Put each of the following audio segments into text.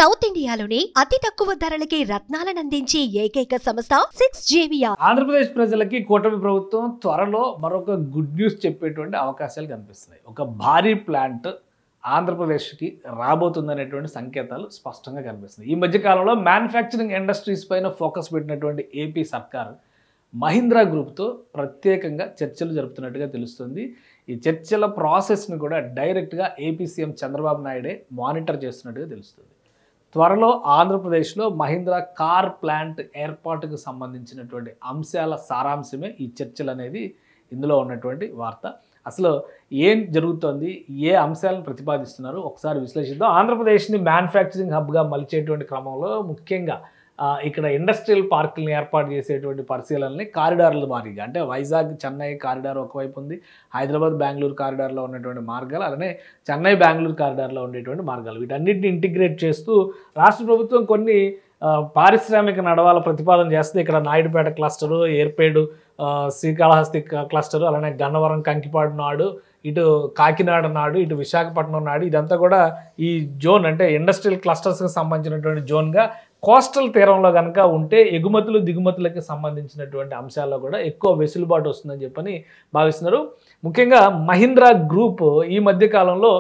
South ఇండియాలోనే అతి తక్కువ ధరలకి రత్నాలను అందించే ఏకైక సంస్థ 6JVR. ఆంధ్రప్రదేశ్ ప్రజలకి కూటమి ప్రభుత్వం త్వరలో మరొక గుడ్ న్యూస్ చెప్పేటువంటి అవకాశాలు కనిపిస్తున్నాయి. ఒక భారీ ప్లాంట్ ఆంధ్రప్రదేశ్కి రాబోతుందనేటువంటి సంకేతాలు స్పష్టంగా కనిపిస్తున్నాయి. ఈ మధ్యకాలంలో మ్యానుఫ్యాక్చరింగ్ ఇండస్ట్రీస్ పైన ఫోకస్ పెట్టినటువంటి ఏపీ సర్కార్ మహీంద్రా గ్రూప్తో ప్రత్యేకంగా చర్చలు జరుపుతున్నట్టుగా తెలుస్తుంది. ఈ చర్చల ప్రాసెస్ని కూడా డైరెక్ట్గా ఏపీ సీఎం చంద్రబాబు నాయుడే మానిటర్ చేస్తున్నట్టుగా తెలుస్తుంది. త్వరలో ఆంధ్రప్రదేశ్లో మహీంద్రా కార్ ప్లాంట్ ఏర్పాటుకు సంబంధించినటువంటి అంశాల సారాంశమే ఈ చర్చలు అనేది ఇందులో ఉన్నటువంటి వార్త. అసలు ఏం జరుగుతోంది, ఏ అంశాలను ప్రతిపాదిస్తున్నారు ఒకసారి విశ్లేషిద్దాం. ఆంధ్రప్రదేశ్ని మ్యానుఫ్యాక్చరింగ్ హబ్గా మలిచేటువంటి క్రమంలో ముఖ్యంగా ఇక్కడ ఇండస్ట్రియల్ పార్కులను ఏర్పాటు చేసేటువంటి పరిశీలనని కారిడార్ల వారీగా, అంటే వైజాగ్ చెన్నై కారిడార్ ఒకవైపు ఉంది, హైదరాబాద్ బెంగళూరు కారిడార్లో ఉన్నటువంటి మార్గాలు, అలానే చెన్నై బెంగళూరు కారిడార్లో ఉండేటువంటి మార్గాలు, వీటన్నిటిని ఇంటిగ్రేట్ చేస్తూ రాష్ట్ర ప్రభుత్వం కొన్ని పారిశ్రామిక నడవాల ప్రతిపాదన చేస్తుంది. ఇక్కడ నాయుడుపేట క్లస్టరు, ఏర్పేడు శ్రీకాళహస్తి క్లస్టరు, అలానే గన్నవరం కంకిపాడు నాడు, ఇటు కాకినాడ నాడు, ఇటు విశాఖపట్నం నాడు, ఇదంతా కూడా ఈ జోన్ అంటే ఇండస్ట్రియల్ క్లస్టర్స్కి సంబంధించినటువంటి జోన్గా కోస్టల్ తీరంలో కనుక ఉంటే ఎగుమతులు దిగుమతులకి సంబంధించినటువంటి అంశాల్లో కూడా ఎక్కువ వెసులుబాటు వస్తుందని చెప్పని భావిస్తున్నారు. ముఖ్యంగా మహీంద్రా గ్రూప్ ఈ మధ్యకాలంలో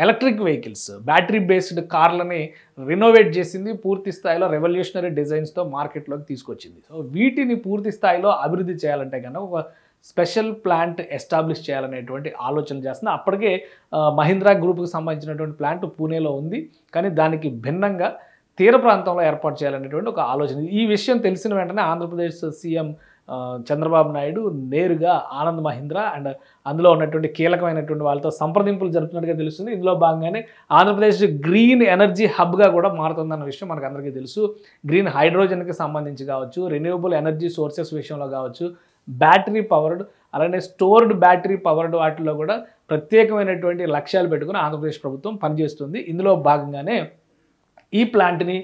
ఎలక్ట్రిక్ వెహికల్స్, బ్యాటరీ బేస్డ్ కార్లని రినోవేట్ చేసింది, పూర్తి స్థాయిలో రెవల్యూషనరీ డిజైన్స్తో మార్కెట్లోకి తీసుకొచ్చింది. సో వీటిని పూర్తి స్థాయిలో అభివృద్ధి చేయాలంటే కనుక ఒక స్పెషల్ ప్లాంట్ ఎస్టాబ్లిష్ చేయాలనేటువంటి ఆలోచన చేస్తుంది. అప్పటికే మహీంద్రా గ్రూప్కి సంబంధించినటువంటి ప్లాంట్ పూణేలో ఉంది, కానీ దానికి భిన్నంగా తీర ప్రాంతంలో ఏర్పాటు చేయాలనేటువంటి ఒక ఆలోచన. ఈ విషయం తెలిసిన వెంటనే ఆంధ్రప్రదేశ్ సీఎం చంద్రబాబు నాయుడు నేరుగా ఆనంద్ మహీంద్రా అండ్ అందులో ఉన్నటువంటి కీలకమైనటువంటి వాళ్ళతో సంప్రదింపులు జరుపుతున్నట్టుగా తెలుస్తుంది. ఇందులో భాగంగానే ఆంధ్రప్రదేశ్ గ్రీన్ ఎనర్జీ హబ్గా కూడా మారుతుందన్న విషయం మనకు అందరికీ తెలుసు. గ్రీన్ హైడ్రోజన్కి సంబంధించి కావచ్చు, రెన్యూవబుల్ ఎనర్జీ సోర్సెస్ విషయంలో కావచ్చు, బ్యాటరీ పవర్డ్ అలానే స్టోర్డ్ బ్యాటరీ పవర్డ్ వాటిలో కూడా ప్రత్యేకమైనటువంటి లక్ష్యాలు పెట్టుకుని ఆంధ్రప్రదేశ్ ప్రభుత్వం పనిచేస్తుంది. ఇందులో భాగంగానే ఈ ప్లాంట్ని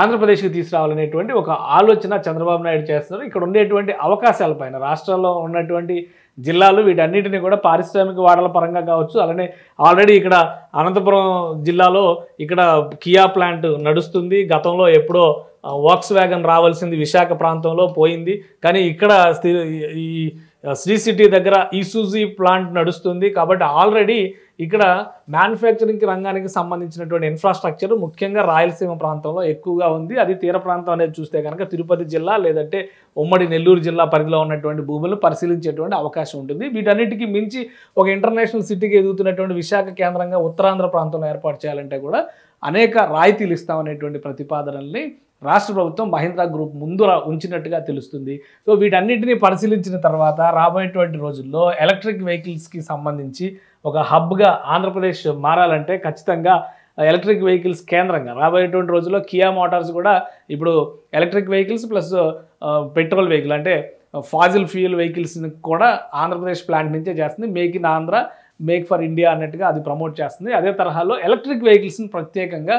ఆంధ్రప్రదేశ్కి తీసుకురావాలనేటువంటి ఒక ఆలోచన చంద్రబాబు నాయుడు చేస్తున్నారు. ఇక్కడ ఉండేటువంటి అవకాశాలపైన రాష్ట్రంలో ఉన్నటువంటి జిల్లాలు వీటన్నిటిని కూడా పారిశ్రామిక వాడల పరంగా కావచ్చు, అలానే ఆల్రెడీ ఇక్కడ అనంతపురం జిల్లాలో ఇక్కడ కియా ప్లాంట్ నడుస్తుంది. గతంలో ఎప్పుడో వాక్స్ వ్యాగన్ రావాల్సింది విశాఖ ప్రాంతంలో పోయింది, కానీ ఇక్కడ ఈ శ్రీ సిటీ దగ్గర ఈసూజీ ప్లాంట్ నడుస్తుంది. కాబట్టి ఆల్రెడీ ఇక్కడ మ్యానుఫ్యాక్చరింగ్ రంగానికి సంబంధించినటువంటి ఇన్ఫ్రాస్ట్రక్చర్ ముఖ్యంగా రాయలసీమ ప్రాంతంలో ఎక్కువగా ఉంది. అది తీర ప్రాంతం అనేది చూస్తే కనుక తిరుపతి జిల్లా లేదంటే ఉమ్మడి నెల్లూరు జిల్లా పరిధిలో ఉన్నటువంటి భూములను పరిశీలించేటువంటి అవకాశం ఉంటుంది. వీటన్నిటికీ మించి ఒక ఇంటర్నేషనల్ సిటీకి ఎదుగుతున్నటువంటి విశాఖ కేంద్రంగా ఉత్తరాంధ్ర ప్రాంతంలో ఏర్పాటు చేయాలంటే కూడా అనేక రాయితీలు ఇస్తామనేటువంటి ప్రతిపాదనల్ని రాష్ట్ర ప్రభుత్వం మహీంద్రా గ్రూప్ ముందు ఉంచినట్టుగా తెలుస్తుంది. సో వీటన్నిటిని పరిశీలించిన తర్వాత రాబోయేటువంటి రోజుల్లో ఎలక్ట్రిక్ వెహికల్స్కి సంబంధించి ఒక హబ్గా ఆంధ్రప్రదేశ్ మారాలంటే ఖచ్చితంగా ఎలక్ట్రిక్ వెహికల్స్ కేంద్రంగా రాబోయేటువంటి రోజుల్లో కియా మోటార్స్ కూడా ఇప్పుడు electric vehicles plus petrol vehicle అంటే ఫాజిల్ ఫ్యూయల్ వెహికల్స్ని కూడా ఆంధ్రప్రదేశ్ ప్లాంట్ నుంచే చేస్తుంది. Make in Andhra, make for India అన్నట్టుగా అది ప్రమోట్ చేస్తుంది. అదే తరహాలో ఎలక్ట్రిక్ వెహికల్స్ని ప్రత్యేకంగా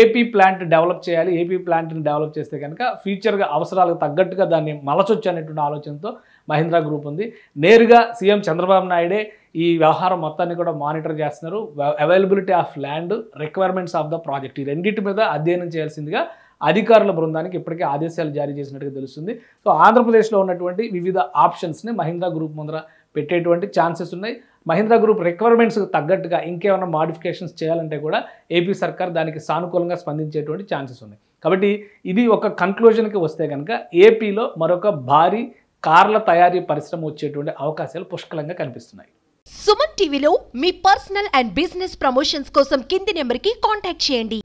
ఏపీ ప్లాంట్ డెవలప్ చేయాలి. ఏపీ ప్లాంట్ని డెవలప్ చేస్తే కనుక ఫ్యూచర్గా అవసరాలకు తగ్గట్టుగా దాన్ని మలచొచ్చు అనేటువంటి ఆలోచనతో మహీంద్రా గ్రూప్ ఉంది. నేరుగా సీఎం చంద్రబాబు నాయుడే ఈ వ్యవహారం మొత్తాన్ని కూడా మానిటర్ చేస్తున్నారు. Availability of land, requirements of the project, ఈ రెండింటి మీద అధ్యయనం చేయాల్సిందిగా అధికారుల బృందానికి ఇప్పటికే ఆదేశాలు జారీ చేసినట్టుగా తెలుస్తుంది. సో ఆంధ్రప్రదేశ్లో ఉన్నటువంటి వివిధ ఆప్షన్స్ని మహీంద్రా గ్రూప్ ముందర పెట్టేటువంటి ఛాన్సెస్ ఉన్నాయి. మహీంద్రా గ్రూప్ రిక్వైర్మెంట్స్కి తగ్గట్టుగా ఇంకేమైనా మాడిఫికేషన్స్ చేయాలంటే కూడా ఏపీ సర్కార్ దానికి సానుకూలంగా స్పందించేటువంటి ఛాన్సెస్ ఉన్నాయి. కాబట్టి ఇది ఒక కన్క్లూజన్కి వస్తే కనుక ఏపీలో మరొక భారీ కార్ల తయారీ పరిశ్రమ వచ్చేటువంటి అవకాశాలు పుష్కలంగా కనిపిస్తున్నాయి. సుమన్ టీవీలో మీ పర్సనల్ అండ్ బిజినెస్ ప్రమోషన్స్ కోసం కింది నెంబర్కి కాంటాక్ట్ చేయండి.